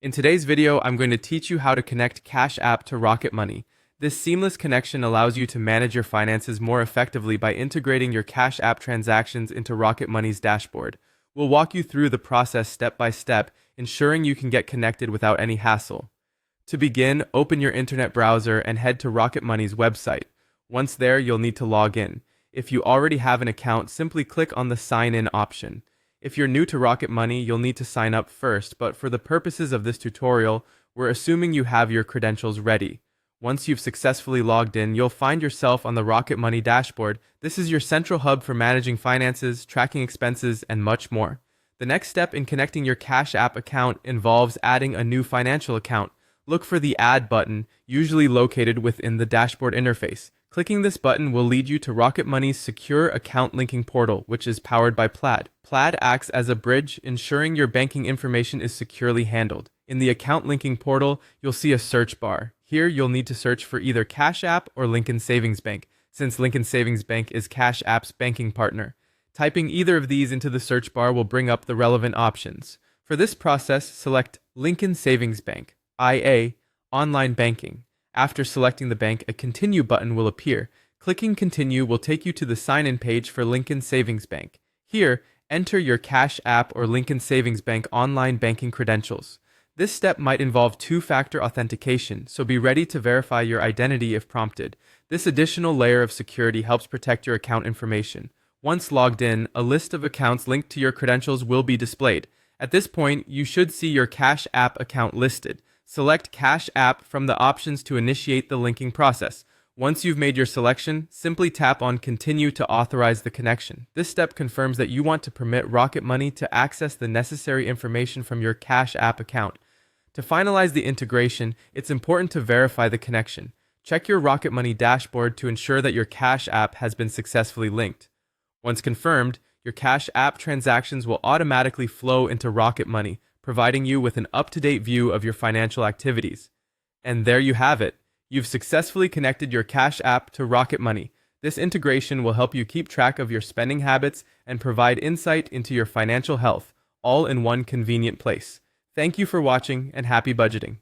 In today's video, I'm going to teach you how to connect Cash App to Rocket Money. This seamless connection allows you to manage your finances more effectively by integrating your Cash App transactions into Rocket Money's dashboard. We'll walk you through the process step by step, ensuring you can get connected without any hassle. To begin, open your internet browser and head to Rocket Money's website. Once there, you'll need to log in. If you already have an account, simply click on the Sign In option. If you're new to Rocket Money, you'll need to sign up first, but for the purposes of this tutorial, we're assuming you have your credentials ready. Once you've successfully logged in, you'll find yourself on the Rocket Money dashboard. This is your central hub for managing finances, tracking expenses, and much more. The next step in connecting your Cash App account involves adding a new financial account. Look for the Add button, usually located within the dashboard interface. Clicking this button will lead you to Rocket Money's secure account linking portal, which is powered by Plaid. Plaid acts as a bridge, ensuring your banking information is securely handled. In the account linking portal, you'll see a search bar. Here, you'll need to search for either Cash App or Lincoln Savings Bank, since Lincoln Savings Bank is Cash App's banking partner. Typing either of these into the search bar will bring up the relevant options. For this process, select Lincoln Savings Bank, IA, Online Banking. After selecting the bank, a Continue button will appear. Clicking Continue will take you to the sign-in page for Lincoln Savings Bank. Here, enter your Cash App or Lincoln Savings Bank online banking credentials. This step might involve two-factor authentication, so be ready to verify your identity if prompted. This additional layer of security helps protect your account information. Once logged in, a list of accounts linked to your credentials will be displayed. At this point, you should see your Cash App account listed. Select Cash App from the options to initiate the linking process. Once you've made your selection, simply tap on Continue to authorize the connection. This step confirms that you want to permit Rocket Money to access the necessary information from your Cash App account. To finalize the integration, it's important to verify the connection. Check your Rocket Money dashboard to ensure that your Cash App has been successfully linked. Once confirmed, your Cash App transactions will automatically flow into Rocket Money, providing you with an up-to-date view of your financial activities. And there you have it. You've successfully connected your Cash App to Rocket Money. This integration will help you keep track of your spending habits and provide insight into your financial health, all in one convenient place. Thank you for watching and happy budgeting.